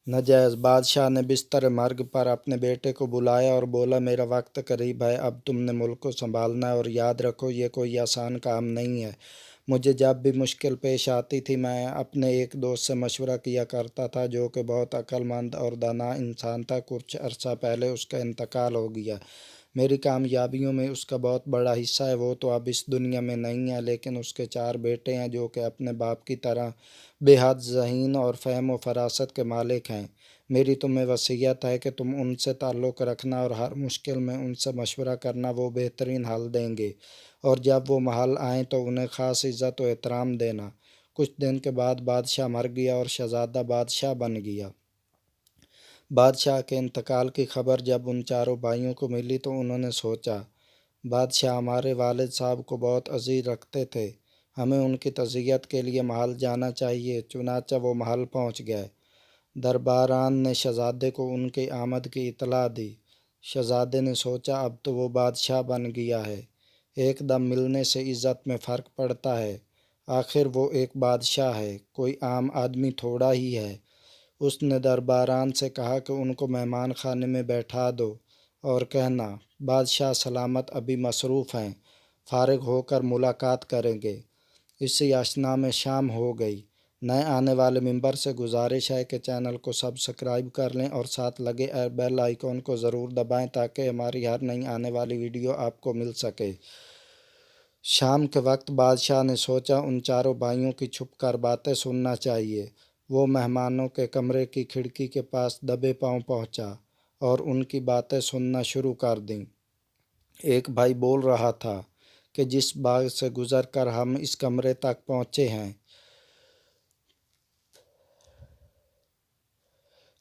نجاشی بادشاہ نے بستر مرگ پر اپنے بیٹے کو بلایا اور بولا، میرا وقت قریب ہے، اب تم نے ملک کو سنبھالنا ہے اور یاد رکھو یہ کوئی آسان کام نہیں ہے۔ مجھے جب بھی مشکل پیش آتی تھی میں اپنے ایک دوست سے مشورہ کیا کرتا تھا جو کہ بہت عقل مند اور دانا انسان تھا۔ کچھ عرصہ پہلے اس کا انتقال ہو گیا۔ میری کامیابیوں میں اس کا بہت بڑا حصہ ہے۔ وہ تو اب اس دنیا میں نہیں ہے، لیکن اس کے 4 بیٹے ہیں جو کہ اپنے باپ کی طرح بے حد ذہین اور فہم و فراست کے مالک ہیں۔ میری تمہیں وصیت ہے کہ تم ان سے تعلق رکھنا اور ہر مشکل میں ان سے مشورہ کرنا، وہ بہترین حل دیں گے، اور جب وہ محل آئیں تو انہیں خاص عزت و احترام دینا۔ کچھ دن کے بعد بادشاہ مر گیا اور شہزادہ بادشاہ بن گیا۔ بادشاہ کے انتقال کی خبر جب ان 4 بھائیوں کو ملی تو انہوں نے سوچا، بادشاہ ہمارے والد صاحب کو بہت عزیز رکھتے تھے، ہمیں ان کی تعزیت کے لیے محل جانا چاہیے۔ چنانچہ وہ محل پہنچ گئے۔ درباران نے شہزادے کو ان کی آمد کی اطلاع دی۔ شہزادے نے سوچا، اب تو وہ بادشاہ بن گیا ہے، ایک دم ملنے سے عزت میں فرق پڑتا ہے، آخر وہ ایک بادشاہ ہے، کوئی عام آدمی تھوڑا ہی ہے۔ اس نے درباران سے کہا کہ ان کو مہمان خانے میں بیٹھا دو اور کہنا، بادشاہ سلامت ابھی مصروف ہیں، فارغ ہو کر ملاقات کریں گے۔ اسی اثنا میں شام ہو گئی۔ نئے آنے والے ممبر سے گزارش ہے کہ چینل کو سبسکرائب کر لیں اور ساتھ لگے بیل آئیکن کو ضرور دبائیں تاکہ ہماری ہر نئی آنے والی ویڈیو آپ کو مل سکے۔ شام کے وقت بادشاہ نے سوچا ان 4 بھائیوں کی چھپ کر باتیں سننا چاہیے۔ وہ مہمانوں کے کمرے کی کھڑکی کے پاس دبے پاؤں پہنچا اور ان کی باتیں سننا شروع کر دیں۔ ایک بھائی بول رہا تھا کہ جس باغ سے گزر کر ہم اس کمرے تک پہنچے ہیں،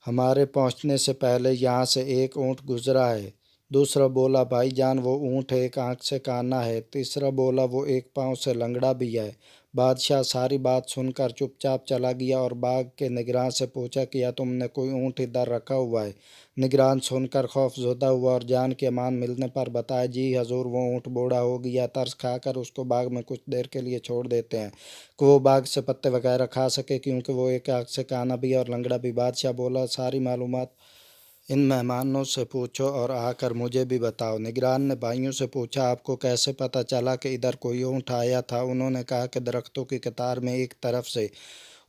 ہمارے پہنچنے سے پہلے یہاں سے ایک اونٹ گزرا ہے۔ دوسرا بولا، بھائی جان وہ اونٹ ایک آنکھ سے کانا ہے۔ تیسرا بولا، وہ ایک پاؤں سے لنگڑا بھی ہے۔ بادشاہ ساری بات سن کر چپ چاپ چلا گیا اور باغ کے نگراں سے پوچھا، کیا تم نے کوئی اونٹ ادھر رکھا ہوا ہے؟ نگران سن کر خوف زدہ ہوا اور جان کی امان ملنے پر بتایا، جی حضور، وہ اونٹ بوڑھا ہو گیا، ترس کھا کر اس کو باغ میں کچھ دیر کے لیے چھوڑ دیتے ہیں کہ وہ باغ سے پتے وغیرہ کھا سکے، کیونکہ وہ ایک آنکھ سے کانا بھی ہے اور لنگڑا بھی۔ بادشاہ بولا، ساری معلومات ان مہمانوں سے پوچھو اور آ کر مجھے بھی بتاؤ۔ نگران نے بھائیوں سے پوچھا، آپ کو کیسے پتہ چلا کہ ادھر کوئی اونٹ آیا تھا؟ انہوں نے کہا کہ درختوں کی قطار میں ایک طرف سے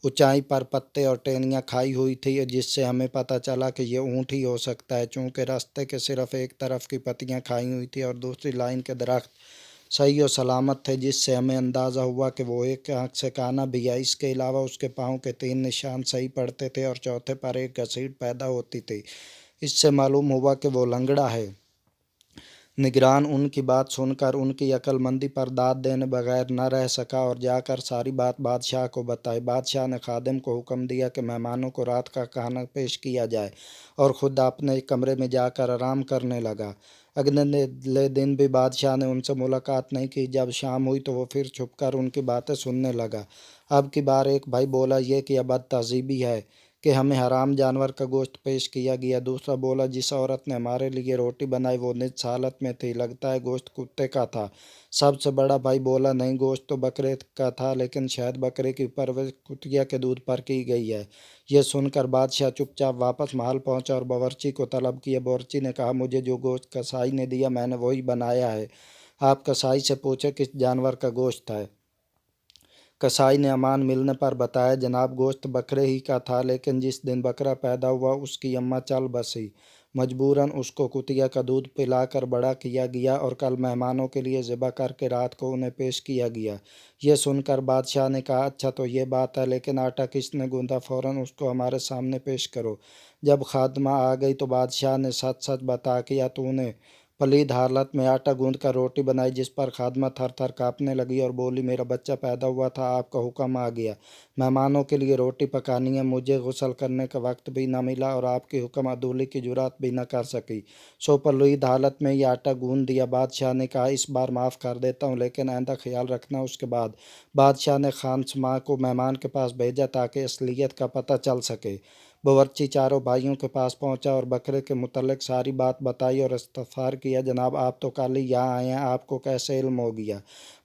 اونچائی پر پتے اور ٹہنیاں کھائی ہوئی تھی، جس سے ہمیں پتہ چلا کہ یہ اونٹ ہی ہو سکتا ہے، چونکہ راستے کے صرف ایک طرف کی پتیاں کھائی ہوئی تھی اور دوسری لائن کے درخت صحیح و سلامت تھے، جس سے ہمیں اندازہ ہوا کہ وہ ایک آنکھ سے کانا بھی ہے۔ اس کے علاوہ اس کے پاؤں کے 3 نشان صحیح پڑتے تھے اور چوتھے پر ایک گھسیٹ پیدا ہوتی تھی، اس سے معلوم ہوا کہ وہ لنگڑا ہے۔ نگران ان کی بات سن کر ان کی عقل مندی پر داد دینے بغیر نہ رہ سکا اور جا کر ساری بات بادشاہ کو بتائی۔ بادشاہ نے خادم کو حکم دیا کہ مہمانوں کو رات کا کھانا پیش کیا جائے اور خود اپنے کمرے میں جا کر آرام کرنے لگا۔ اگلے دن بھی بادشاہ نے ان سے ملاقات نہیں کی۔ جب شام ہوئی تو وہ پھر چھپ کر ان کی باتیں سننے لگا۔ اب کی بار ایک بھائی بولا، یہ کیا بد تہذیبی ہے کہ ہمیں حرام جانور کا گوشت پیش کیا گیا۔ دوسرا بولا، جس عورت نے ہمارے لیے روٹی بنائی وہ نجس حالت میں تھی، لگتا ہے گوشت کتے کا تھا۔ سب سے بڑا بھائی بولا، نہیں، گوشت تو بکرے کا تھا، لیکن شاید بکرے کی پرورش کتیا کے دودھ پر کی گئی ہے۔ یہ سن کر بادشاہ چپ چاپ واپس محل پہنچا اور باورچی کو طلب کیا۔ باورچی نے کہا، مجھے جو گوشت کسائی نے دیا میں نے وہی بنایا ہے، آپ کسائی سے پوچھیں کس جانور کا گوشت ہے۔ کسائی نے امان ملنے پر بتایا، جناب گوشت بکرے ہی کا تھا، لیکن جس دن بکرا پیدا ہوا اس کی اماں چل بسی، مجبوراً اس کو کتیا کا دودھ پلا کر بڑا کیا گیا اور کل مہمانوں کے لیے ذبح کر کے رات کو انہیں پیش کیا گیا۔ یہ سن کر بادشاہ نے کہا، اچھا تو یہ بات ہے، لیکن آٹا کس نے گوندھا؟ فوراً اس کو ہمارے سامنے پیش کرو۔ جب خادمہ آ گئی تو بادشاہ نے سچ سچ بتا کیا تو نے پلید حالت میں آٹا گوندھ کر روٹی بنائی، جس پر خادمہ تھر تھر کانپنے لگی اور بولی، میرا بچہ پیدا ہوا تھا، آپ کا حکم آ گیا، مہمانوں کے لیے روٹی پکانی ہے، مجھے غسل کرنے کا وقت بھی نہ ملا اور آپ کی حکم عدولی کی جرات بھی نہ کر سکی، سو پلید حالت میں یہ آٹا گوندھ دیا۔ بادشاہ نے کہا، اس بار معاف کر دیتا ہوں، لیکن آئندہ خیال رکھنا۔ اس کے بعد بادشاہ نے خانسماں کو مہمان کے پاس بھیجا تاکہ اصلیت کا پتہ چل سکے۔ باورچی 4 بھائیوں کے پاس پہنچا اور بکرے کے متعلق ساری بات بتائی اور استفسار کیا، جناب آپ تو کل ہی یہاں آئے ہیں، آپ کو کیسے علم ہو گیا؟